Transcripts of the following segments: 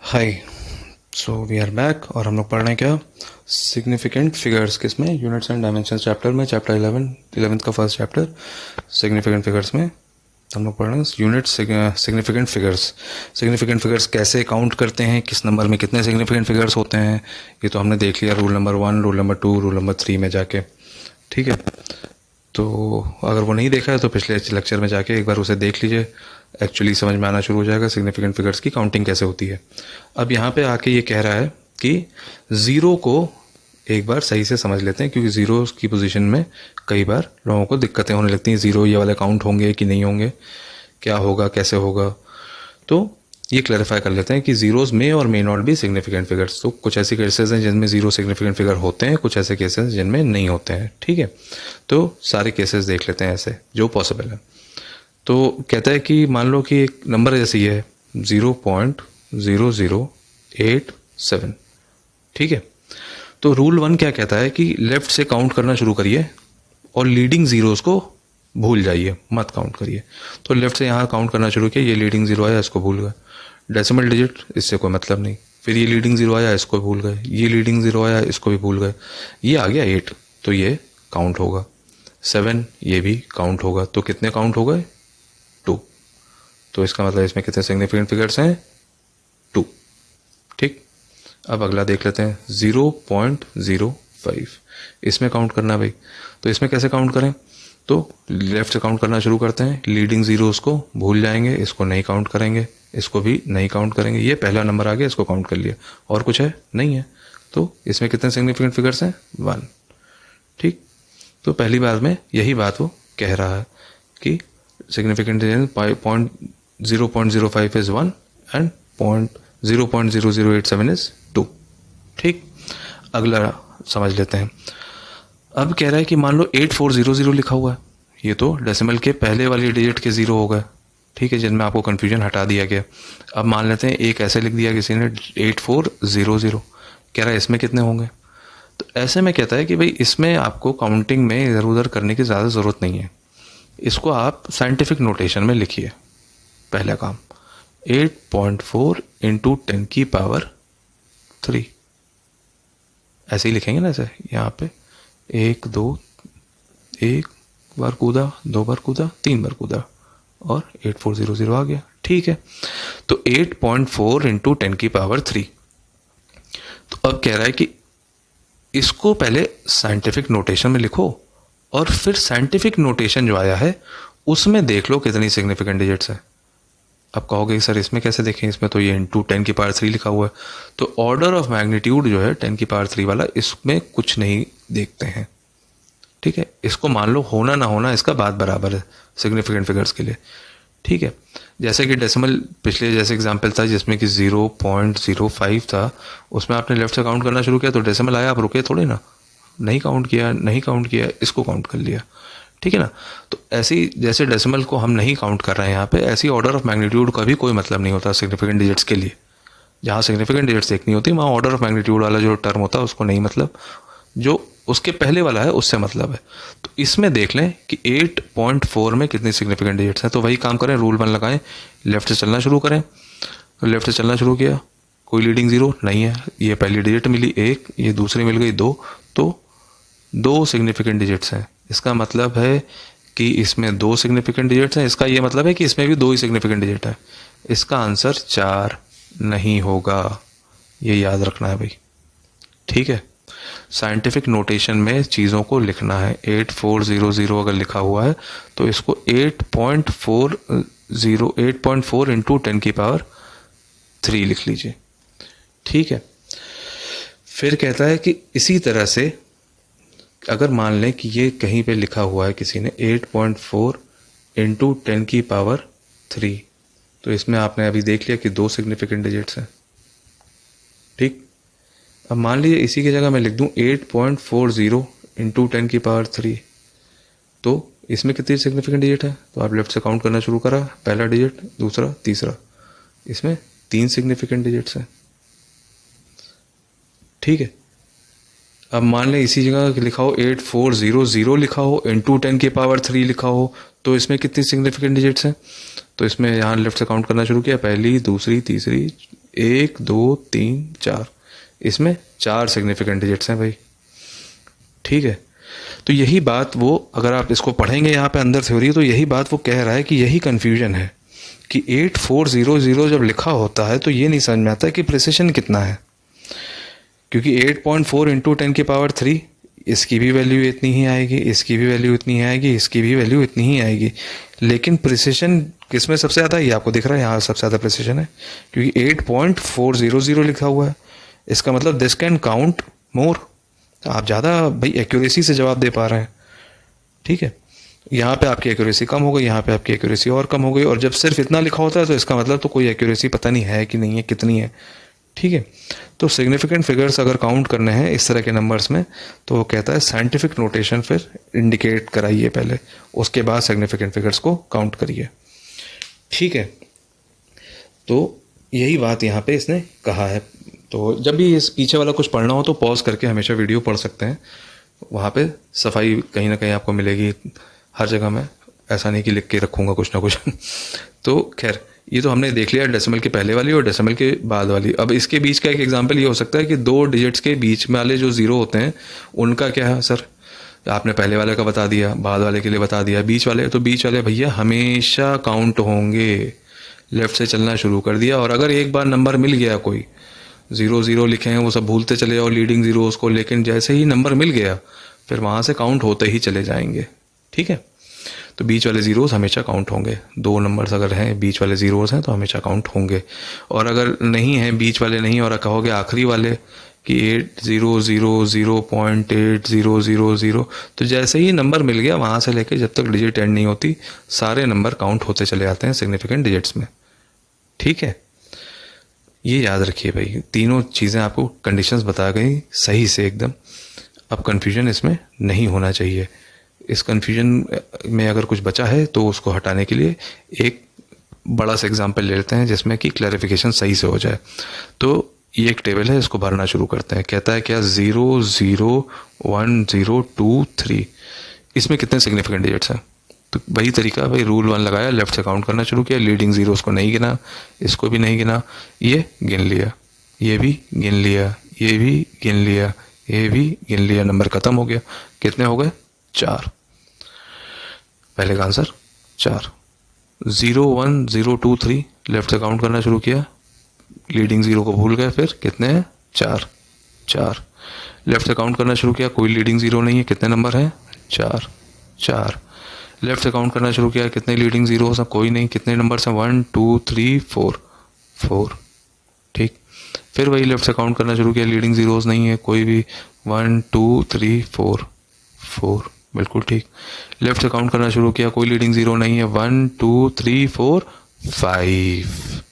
Hi. So we are back और हम लोग पढ़ रहे हैं क्या, सिग्निफिकेंट फिगर्स, किसमें, यूनिट्स एंड डायमेंशंस चैप्टर में, चैप्टर 11th का फर्स्ट चैप्टर सिग्निफिकेंट फिगर्स में हम लोग पढ़ रहे हैं units significant figures. Significant figures कैसे काउंट करते हैं, किस नंबर में कितने सिग्निफिकेंट फिगर्स होते हैं, ये तो हमने देख लिया rule number 1, rule number 2, rule number 3 में जाके। ठीक है, तो अगर वो नहीं देखा है तो पिछले लेक्चर में जाके एक बार उसे देख लीजिए, एक्चुअली समझ में आना शुरू हो जाएगा सिग्निफिकेंट फिगर्स की काउंटिंग कैसे होती है। अब यहाँ पे आके ये कह रहा है कि ज़ीरो को एक बार सही से समझ लेते हैं, क्योंकि ज़ीरो की पोजीशन में कई बार लोगों को दिक्कतें होने लगती हैं, ज़ीरो ये वाले काउंट होंगे कि नहीं होंगे, क्या होगा, कैसे होगा। तो ये क्लैरिफाई कर लेते हैं कि जीरोज में और may not be significant figures. तो कुछ ऐसे केसेस हैं जिनमें जीरो सिग्निफिकेंट फिगर होते हैं, कुछ ऐसे केसेस जिनमें नहीं होते हैं। ठीक है, तो सारे केसेस देख लेते हैं ऐसे जो पॉसिबल है। तो कहता है कि मान लो कि एक नंबर जैसी है 0.0087। ठीक है, तो रूल 1 क्या कहता है कि लेफ्ट से काउंट करना शुरू करिए और लीडिंग जीरोस को भूल जाइए, मत काउंट करिए। तो लेफ्ट से यहाँ काउंट करना शुरू किया, ये लीडिंग जीरो आया, इसको भूल गए, डेसिमल डिजिट इससे कोई मतलब नहीं। फिर ये लीडिंग जीरो आया, इसको भूल गए, ये लीडिंग जीरो आया, इसको भी भूल गए, ये आ गया 8, तो ये काउंट होगा। 7 ये भी काउंट होगा, तो कितने काउंट हो गए, 2। तो इसका मतलब इसमें कितने सिग्निफिकेंट फिगर्स हैं, 2। ठीक, अब अगला देख लेते हैं 0.05, इसमें काउंट करना भाई। तो इसमें कैसे काउंट करें, तो लेफ्ट से काउंट करना शुरू करते हैं, लीडिंग जीरोस को भूल जाएंगे, इसको नहीं काउंट करेंगे, इसको भी नहीं काउंट करेंगे, ये पहला नंबर आ गया, इसको काउंट कर लिया, और कुछ है नहीं है। तो इसमें कितने सिग्निफिकेंट फिगर्स हैं, 1। ठीक, तो पहली बार में यही बात वो कह रहा है कि सिग्निफिकेंट 0.05 इज 1 एंड 0.0087 इज 2। ठीक, अगला समझ लेते हैं। अब कह रहा है कि मान लो 8400 लिखा हुआ है, ये तो डेसिमल के पहले वाली डिजिट के जीरो हो गए। ठीक है, जिनमें आपको कन्फ्यूजन हटा दिया गया। अब मान लेते हैं एक ऐसे लिख दिया किसी ने 8400, कह रहा है इसमें कितने होंगे। तो ऐसे में कहता है कि भाई इसमें आपको काउंटिंग में इधर उधर करने की ज़्यादा ज़रूरत नहीं है, इसको आप साइंटिफिक नोटेशन में लिखिए। पहला काम 8.4 इंटू 10 की पावर 3, ऐसे ही लिखेंगे ना, ऐसे यहाँ पे 1 2, एक बार कूदा, 2 बार कूदा, 3 बार कूदा, और 8400 आ गया। ठीक है, तो 8.4 इंटू 10 की पावर 3। तो अब कह रहा है कि इसको पहले साइंटिफिक नोटेशन में लिखो, और फिर साइंटिफिक नोटेशन जो आया है उसमें देख लो कितनी सिग्निफिकेंट डिजिट्स है। अब कहोगे सर इसमें कैसे देखें, इसमें तो ये इंटू 10 की पावर 3 लिखा हुआ है। तो ऑर्डर ऑफ मैग्नीट्यूड जो है 10 की पावर 3 वाला, इसमें कुछ नहीं देखते हैं। ठीक है, इसको मान लो होना ना होना इसका बात बराबर है सिग्निफिकेंट फिगर्स के लिए। ठीक है, जैसे कि डेसिमल पिछले जैसे एग्जांपल था जिसमें कि 0.05 था, उसमें आपने लेफ्ट से काउंट करना शुरू किया तो डेसिमल आया, आप रुके थोड़े ना, नहीं काउंट किया, इसको काउंट कर लिया। ठीक है ना, तो ऐसी जैसे डेसिमल को हम नहीं काउंट कर रहे हैं यहाँ पे, ऐसी ऑर्डर ऑफ मैग्नीट्यूड का भी कोई मतलब नहीं होता सिग्निफिकेंट डिजिट्स के लिए। जहाँ सिग्निफिकेंट डिजिट्स देखनी होती है वहाँ ऑर्डर ऑफ मैग्नीट्यूड वाला जो टर्म होता है उसको नहीं, मतलब जो उसके पहले वाला है उससे मतलब है। तो इसमें देख लें कि 8.4 में कितनी सिग्निफिकेंट डिजिट्स हैं। तो वही काम करें, रूल 1 लगाएं, लेफ्ट से चलना शुरू करें। तो लेफ्ट से चलना शुरू किया, कोई लीडिंग जीरो नहीं है, ये पहली डिजिट मिली 1, ये दूसरी मिल गई 2, तो 2 सिग्निफिकेंट डिजिट्स हैं। इसका मतलब है कि इसमें 2 सिग्निफिकेंट डिजिट्स हैं, इसका ये मतलब है कि इसमें भी 2 ही सिग्निफिकेंट डिजिट है। इसका आंसर 4 नहीं होगा, ये याद रखना है भाई। ठीक है, साइंटिफिक नोटेशन में चीज़ों को लिखना है। 8400 अगर लिखा हुआ है तो इसको 8.4 इंटू 10 की पावर 3 लिख लीजिए। ठीक है, फिर कहता है कि इसी तरह से अगर मान लें कि ये कहीं पे लिखा हुआ है किसी ने 8.4 इंटू 10 की पावर 3, तो इसमें आपने अभी देख लिया कि 2 सिग्निफिकेंट डिजिट्स हैं। ठीक, अब मान लीजिए इसी की जगह मैं लिख दूं 8.40 इंटू 10 की पावर 3, तो इसमें कितनी सिग्निफिकेंट डिजिट है। तो आप लेफ्ट से काउंट करना शुरू करा, पहला डिजिट, दूसरा, तीसरा, इसमें 3 सिग्निफिकेंट डिजिट्स हैं। ठीक है, अब मान लें इसी जगह लिखा हो 8400 लिखा हो इंटू 10 की पावर 3 लिखा हो, तो इसमें कितनी सिग्निफिकेंट डिजिट्स हैं। तो इसमें यहाँ लेफ्ट से काउंट करना शुरू किया, पहली, दूसरी, तीसरी, 1 2 3 4, इसमें 4 सिग्निफिकेंट डिजिट्स हैं भाई, ठीक है। तो यही बात वो, अगर आप इसको पढ़ेंगे यहाँ पे अंदर थ्योरी, तो यही बात वो कह रहा है कि यही कन्फ्यूजन है कि 8400 जब लिखा होता है तो ये नहीं समझ में आता है कि प्रिसिशन कितना है, क्योंकि 8.4 इंटू 10⁻3, इसकी भी वैल्यू इतनी ही आएगी, इसकी भी वैल्यू इतनी ही आएगी, इसकी भी वैल्यू इतनी ही आएगी, लेकिन प्रिसिशन किस में सबसे ज़्यादा, ये आपको दिख रहा है यहाँ सबसे ज़्यादा प्रिसिशन है, क्योंकि 8.400 लिखा हुआ है। इसका मतलब दिस कैन काउंट मोर, आप ज़्यादा भाई एक्यूरेसी से जवाब दे पा रहे हैं, ठीक है। यहाँ पे आपकी एक्यूरेसी कम हो गई, यहाँ पे आपकी एक्यूरेसी और कम हो गई, और जब सिर्फ इतना लिखा होता है तो इसका मतलब तो कोई एक्यूरेसी पता नहीं है कि नहीं है, कितनी है, ठीक है। तो सिग्निफिकेंट फिगर्स अगर काउंट करने हैं इस तरह के नंबर्स में, तो वो कहता है साइंटिफिक नोटेशन फिर इंडिकेट कराइए पहले, उसके बाद सिग्निफिकेंट फिगर्स को काउंट करिए, ठीक है। तो यही बात यहाँ पे इसने कहा है। तो जब भी इस पीछे वाला कुछ पढ़ना हो तो पॉज करके हमेशा वीडियो पढ़ सकते हैं, वहाँ पे सफाई कहीं ना कहीं आपको मिलेगी। हर जगह मैं ऐसा नहीं कि लिख के रखूँगा कुछ ना कुछ तो खैर, ये तो हमने देख लिया डेसिमल के पहले वाली और डेसिमल के बाद वाली। अब इसके बीच का एक एग्जांपल ये हो सकता है कि 2 डिजिट्स के बीच में वाले जो ज़ीरो होते हैं उनका क्या है सर, आपने पहले वाले का बता दिया, बाद वाले के लिए बता दिया, बीच वाले, तो बीच वाले भैया हमेशा काउंट होंगे। लेफ्ट से चलना शुरू कर दिया, और अगर एक बार नंबर मिल गया, कोई 0 लिखे हैं वो सब भूलते चले जाओ लीडिंग ज़ीरोज़ को, लेकिन जैसे ही नंबर मिल गया फिर वहाँ से काउंट होते ही चले जाएंगे, ठीक है। तो बीच वाले ज़ीरोज़ हमेशा काउंट होंगे। 2 नंबर्स अगर हैं बीच वाले ज़ीरोज़ हैं तो हमेशा काउंट होंगे, और अगर नहीं हैं बीच वाले नहीं, और कहोगे आखिरी वाले कि 800.8000, तो जैसे ही नंबर मिल गया वहाँ से लेके जब तक डिजिट एंड नहीं होती सारे नंबर काउंट होते चले जाते हैं सिग्निफिकेंट डिजिट्स में, ठीक है। ये याद रखिए भाई, तीनों चीज़ें आपको कंडीशंस बता गई सही से एकदम। अब कन्फ्यूजन इसमें नहीं होना चाहिए। इस कन्फ्यूजन में अगर कुछ बचा है तो उसको हटाने के लिए एक बड़ा सा एग्जांपल ले लेते हैं जिसमें कि क्लैरिफिकेशन सही से हो जाए। तो ये एक टेबल है, इसको भरना शुरू करते हैं। कहता है क्या 0 0 1 0 2 3, इसमें कितने सिग्निफिकेंट डिजिट्स हैं। तो वही तरीका भाई, रूल 1 लगाया, लेफ्ट से काउंट करना शुरू किया, लीडिंग ज़ीरोज़ को नहीं गिना, इसको भी नहीं गिना, ये गिन लिया, ये भी गिन लिया, ये भी गिन लिया, ये भी गिन लिया, नंबर खत्म हो गया। कितने हो गए? 4। पहले का आंसर 4। 0 1 0 2 3, लेफ्ट से काउंट करना शुरू किया, लीडिंग ज़ीरो को भूल गए, फिर कितने हैं? 4 4। लेफ्ट से काउंट करना शुरू किया, कोई लीडिंग ज़ीरो नहीं है, कितने नंबर हैं? 4 4। लेफ्ट से काउंट करना शुरू किया, कितने लीडिंग ज़ीरोज़ हैं? कोई नहीं, कितने नंबर्स हैं? 1 2 3 4 4, ठीक। फिर वही लेफ्ट से काउंट करना शुरू किया, लीडिंग ज़ीरोज़ नहीं है कोई भी, 1 2 3 4 4, बिल्कुल ठीक। लेफ्ट से काउंट करना शुरू किया, कोई लीडिंग ज़ीरो नहीं है, 1 2 3 4 5।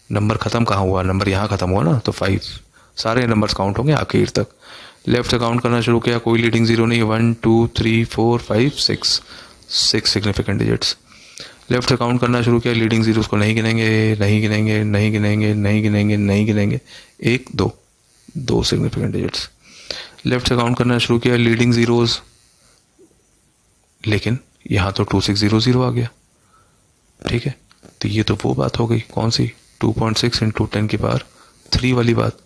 नंबर ख़त्म कहाँ हुआ? नंबर यहाँ ख़त्म हुआ ना, तो 5। सारे नंबर्स काउंट होंगे आखिर तक। लेफ्ट से काउंट करना शुरू किया, कोई लीडिंग ज़ीरो नहीं है, 1 2 3 4 5 6 सिग्निफिकेंट डिजिट्स। लेफ्ट से काउंट करना शुरू किया, लीडिंग ज़ीरोज़ को नहीं गिनेंगे, नहीं गिनेंगे, नहीं गिनेंगे, नहीं गिनेंगे, नहीं गिनेंगे, 1 2 2 सिग्निफिकेंट डिजिट्स। लेफ्ट से काउंट करना शुरू किया, लीडिंग ज़ीरोज़, लेकिन यहाँ तो 2600 आ गया, ठीक है। तो ये तो वो बात हो गई, कौन सी? 2.6 इंटू 10⁻³ वाली बात।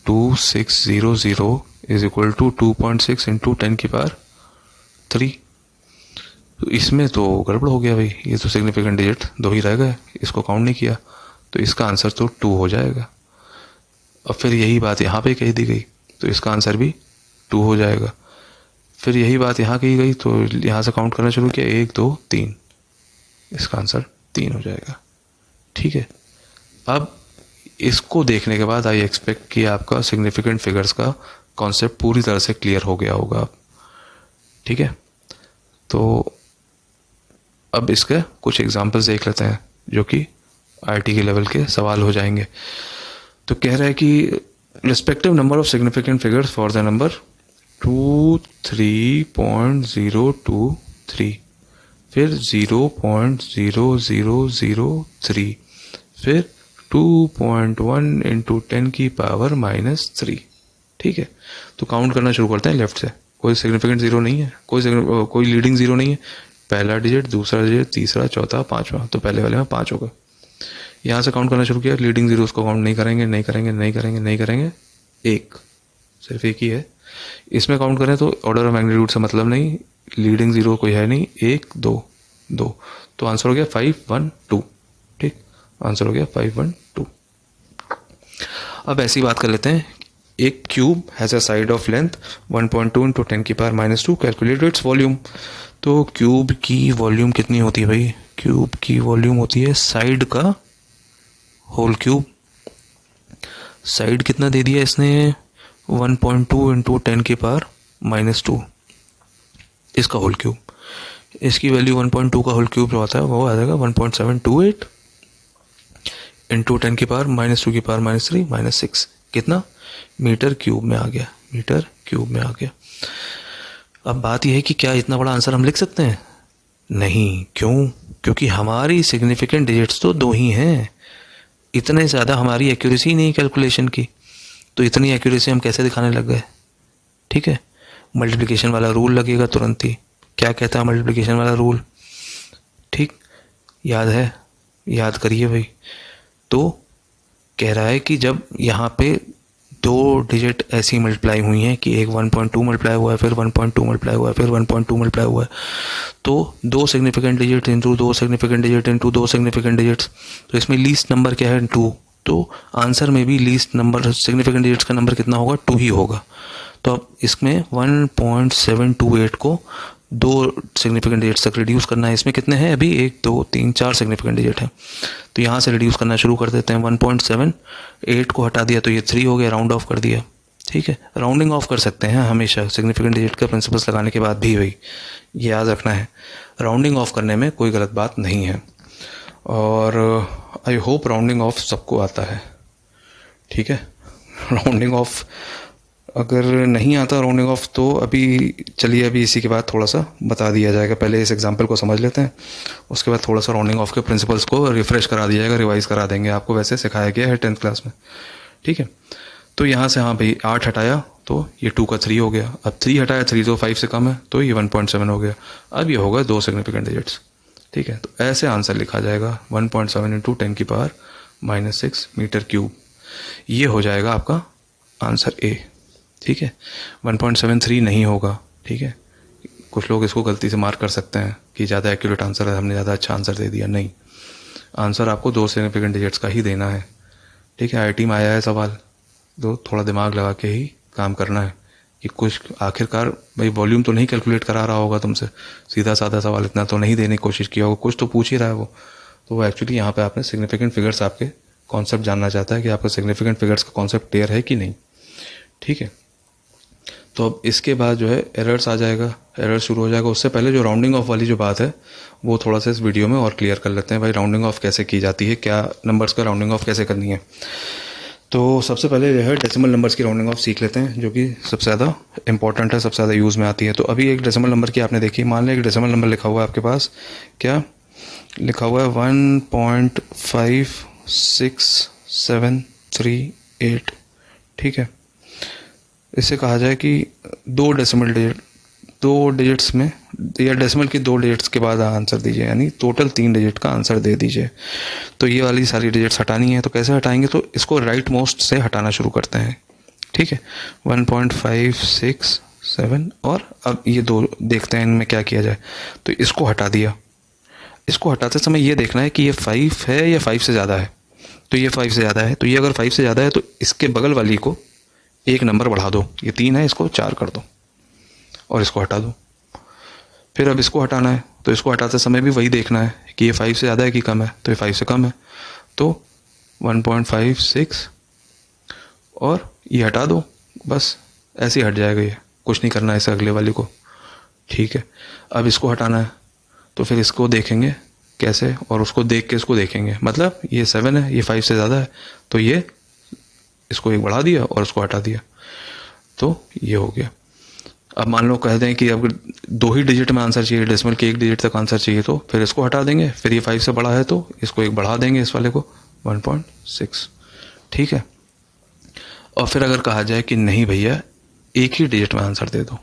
2600 इज इक्वल टू 2.6 इंटू 10⁻3। तो इसमें तो गड़बड़ हो गया भाई, ये तो सिग्निफिकेंट डिजिट 2 ही रह गए, इसको काउंट नहीं किया, तो इसका आंसर तो 2 हो जाएगा। अब फिर यही बात यहाँ पे कह दी गई तो इसका आंसर भी 2 हो जाएगा। फिर यही बात यहाँ कही गई तो यहाँ से काउंट करना शुरू किया, 1 2 3, इसका आंसर 3 हो जाएगा, ठीक है। अब इसको देखने के बाद आई एक्सपेक्ट कि आपका सिग्निफिकेंट फिगर्स का कॉन्सेप्ट पूरी तरह से क्लियर हो गया होगा, ठीक है। तो अब इसके कुछ एग्जांपल्स देख लेते हैं जो कि आईटी के लेवल के सवाल हो जाएंगे। तो कह रहा है कि respective number of significant figures for the number 2 3.023, फिर 0.0003, फिर 2.1 इंटू 10⁻³ ठीक है। तो काउंट करना शुरू करते हैं लेफ्ट से। कोई सिग्निफिकेंट ज़ीरो नहीं है, कोई लीडिंग ज़ीरो नहीं है। पहला डिजिट, दूसरा डिजिट, तीसरा, चौथा, पांचवा, तो पहले वाले में 5 हो गए। यहाँ से काउंट करना शुरू किया, लीडिंग जीरोस को काउंट नहीं करेंगे, नहीं करेंगे, नहीं करेंगे, नहीं करेंगे, एक, सिर्फ एक ही है। इसमें काउंट करें तो ऑर्डर ऑफ मैग्नीट्यूड से मतलब नहीं, लीडिंग जीरो कोई है नहीं, एक, दो, दो, तो आंसर हो गया 5 1 2। ठीक, आंसर हो गया 5 1 2। अब ऐसी बात कर लेते हैं, एक cube has a side of length 1.2 into 10⁻⁻², calculate its volume. तो क्यूब की वॉल्यूम कितनी होती है भाई? क्यूब की वॉल्यूम होती है साइड का होल क्यूब। साइड कितना दे दिया इसने? 1.2 इंटू 10⁻⁻², इसका होल क्यूब। इसकी वैल्यू 1.2 का होल क्यूब जो आता है वो आ जाएगा 1.728 इंटू 10⁻⁻³ -3 कितना? मीटर क्यूब में आ गया, मीटर क्यूब में आ गया। अब बात यह है कि क्या इतना बड़ा आंसर हम लिख सकते हैं? नहीं। क्यों? क्योंकि हमारी सिग्निफिकेंट डिजिट्स तो दो ही हैं, इतने ज़्यादा हमारी एक्यूरेसी नहीं कैलकुलेशन की, तो इतनी एक्यूरेसी हम कैसे दिखाने लग गए? ठीक है, मल्टीप्लिकेशन वाला रूल लगेगा तुरंत ही। क्या कहता है मल्टीप्लिकेशन वाला रूल? ठीक, याद है? याद करिए भाई। तो कह रहा है कि जब यहाँ पे दो डिजिट ऐसी मल्टीप्लाई हुई हैं कि एक 1.2 मल्टीप्लाई हुआ है, फिर 1.2 मल्टीप्लाई हुआ है, फिर 1.2 मल्टीप्लाई हुआ है, तो दो सिग्निफिकेंट डिजिट इंटू दो सिग्निफिकेंट डिजिट इंटू दो सिग्निफिकेंट डिजिट्स, तो इसमें लीस्ट नंबर क्या है? 2। तो आंसर में भी लीस्ट नंबर सिग्निफिकेंट डिजिट्स का नंबर कितना होगा? 2 ही होगा। तो अब इसमें 1.728 को दो सिग्निफिकेंट डिजिट्स तक रिड्यूस करना है। इसमें कितने हैं अभी? 1 2 3 4 सिग्निफिकेंट डिजिट हैं, तो यहाँ से रिड्यूस करना शुरू कर देते हैं। 1.78 को हटा दिया तो ये 3 हो गया, राउंड ऑफ कर दिया। ठीक है, राउंडिंग ऑफ कर सकते हैं हमेशा सिग्निफिकेंट डिजिट का प्रिंसिपल्स लगाने के बाद भी, भाई ये याद रखना है, राउंडिंग ऑफ करने में कोई गलत बात नहीं है। और आई होप राउंडिंग ऑफ सबको आता है। ठीक है, राउंडिंग ऑफ अगर नहीं आता राउंडिंग ऑफ तो अभी चलिए अभी इसी के बाद थोड़ा सा बता दिया जाएगा। पहले इस एग्जांपल को समझ लेते हैं, उसके बाद थोड़ा सा राउंडिंग ऑफ के प्रिंसिपल्स को रिफ्रेश करा दिया जाएगा, रिवाइज करा देंगे। आपको वैसे सिखाया गया है 10th क्लास में। ठीक है, तो यहाँ से हाँ भाई 8 हटाया तो ये 2 का 3 हो गया। अब 3 हटाया, 3 तो 5 से कम है, तो ये 1.7 हो गया। अब ये होगा दो सिग्निफिकेंट डिजिट्स। ठीक है, तो ऐसे आंसर लिखा जाएगा 1.7 इंटू 10⁻⁻6 मीटर क्यूब। ये हो जाएगा आपका आंसर ए। ठीक है, 1.73 नहीं होगा। ठीक है, कुछ लोग इसको गलती से मार्क कर सकते हैं कि ज़्यादा एक्यूरेट आंसर है, हमने ज़्यादा अच्छा आंसर दे दिया। नहीं, आंसर आपको दो सिग्निफिकेंट डिजिट्स का ही देना है। ठीक है, आईआईटी में आया है सवाल, तो थोड़ा दिमाग लगा के ही काम करना है कि कुछ आखिरकार भाई वॉल्यूम तो नहीं कैलकुलेट करा रहा होगा तुमसे, सीधा साधा सवाल इतना तो नहीं देने की कोशिश किया होगा, कुछ तो पूछ ही रहा है वो। तो वो एक्चुअली यहाँ पे आपने सिग्निफिकेंट फिगर्स आपके कॉन्सेप्ट जानना चाहता है कि आपका सिग्निफिकेंट फिगर्स का कॉन्सेप्ट क्लियर है कि नहीं। ठीक है, तो अब इसके बाद जो है एरर्स आ जाएगा, एरर शुरू हो जाएगा। उससे पहले जो राउंडिंग ऑफ वाली जो बात है वो थोड़ा सा इस वीडियो में और क्लियर कर लेते हैं। भाई राउंडिंग ऑफ कैसे की जाती है, क्या नंबर्स का राउंडिंग ऑफ कैसे करनी है। तो सबसे पहले जो है डेसिमल नंबर्स की राउंडिंग ऑफ सीख लेते हैं, जो कि सबसे ज़्यादा इंपॉर्टेंट है, सबसे ज़्यादा यूज़ में आती है। तो अभी एक डेसिमल नंबर की आपने देखी, मान लें एक डेसिमल नंबर लिखा हुआ है आपके पास, क्या लिखा हुआ है 1.56738। ठीक है, इसे कहा जाए कि दो डिजिट्स में या डेसिमल की 2 डिजिट्स के बाद आंसर दीजिए, यानी टोटल 3 डिजिट का आंसर दे दीजिए। तो ये वाली सारी डिजिट्स हटानी है, तो कैसे हटाएंगे? तो इसको राइट मोस्ट से हटाना शुरू करते हैं। ठीक है, 1.567 और अब ये 2 देखते हैं इनमें क्या किया जाए। तो इसको हटा दिया, इसको हटाते समय ये देखना है कि ये 5 है या 5 से ज़्यादा है। तो ये 5 से ज़्यादा है, तो ये अगर 5 से ज़्यादा है तो इसके बगल वाली को एक नंबर बढ़ा दो, ये 3 है, इसको 4 कर दो और इसको हटा दो। फिर अब इसको हटाना है, तो इसको हटाते समय भी वही देखना है कि ये 5 से ज़्यादा है कि कम है। तो ये 5 से कम है, तो 1.56 और ये हटा दो, बस ऐसे ही हट जाएगा, ये कुछ नहीं करना है इसे अगले वाली को। ठीक है, अब इसको हटाना है, तो फिर इसको देखेंगे कैसे, और उसको देख के इसको देखेंगे, मतलब ये 7 है, ये 5 से ज़्यादा है, तो ये इसको एक बढ़ा दिया और उसको हटा दिया, तो ये हो गया। अब मान लो कह दें कि अब 2 ही डिजिट में आंसर चाहिए, डेसिमल के 1 डिजिट तक आंसर चाहिए, तो फिर इसको हटा देंगे, फिर ये 5 से बड़ा है तो इसको एक बढ़ा देंगे, इस वाले को 1.6। ठीक है, और फिर अगर कहा जाए कि नहीं भैया एक ही डिजिट में आंसर दे दो,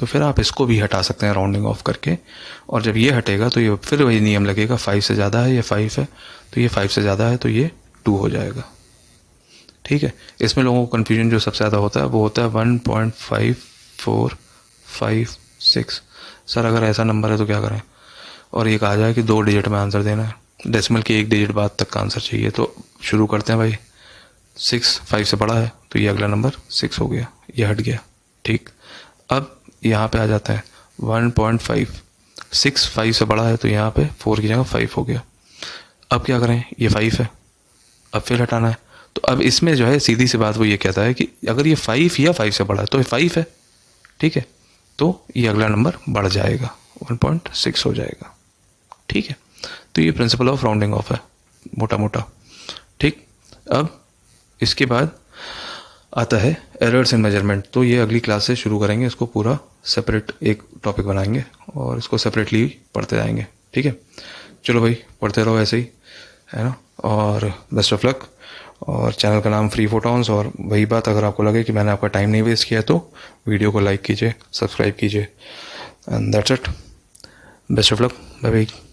तो फिर आप इसको भी हटा सकते हैं राउंडिंग ऑफ करके, और जब ये हटेगा तो ये फिर वही नियम लगेगा, 5 से ज़्यादा है, ये 5 है तो ये 5 से ज़्यादा है तो ये 2 हो जाएगा। ठीक है, इसमें लोगों को कन्फ्यूजन जो सबसे ज़्यादा होता है वो होता है 1.5456। सर अगर ऐसा नंबर है तो क्या करें, और ये कहा जाए कि 2 डिजिट में आंसर देना है, डेसिमल के 1 डिजिट बाद तक का आंसर चाहिए, तो शुरू करते हैं भाई। 6 5 से बड़ा है तो ये अगला नंबर 6 हो गया, ये हट गया। ठीक, अब यहाँ पे आ जाता है 1.5, 6 5 से बड़ा है तो यहाँ पे 4 की जगह 5 हो गया। अब क्या करें, ये 5 है, अब फिर हटाना है, तो अब इसमें जो है सीधी सी बात वो ये कहता है कि अगर ये 5 या 5 से बड़ा है तो ये 5 है। ठीक है, तो ये अगला नंबर बढ़ जाएगा, 1.6 हो जाएगा। ठीक है, तो ये प्रिंसिपल ऑफ राउंडिंग ऑफ है मोटा मोटा। ठीक, अब इसके बाद आता है एरर्स इन मेजरमेंट, तो ये अगली क्लास से शुरू करेंगे, इसको पूरा सेपरेट एक टॉपिक बनाएंगे और इसको सेपरेटली पढ़ते जाएंगे। ठीक है, चलो भाई पढ़ते रहो ऐसे ही, है ना, और बेस्ट ऑफ लक। और चैनल का नाम फ्री फोटॉन्स, और वही बात, अगर आपको लगे कि मैंने आपका टाइम नहीं वेस्ट किया तो वीडियो को लाइक कीजिए, सब्सक्राइब कीजिए, and that's it. Best of luck, bye bye.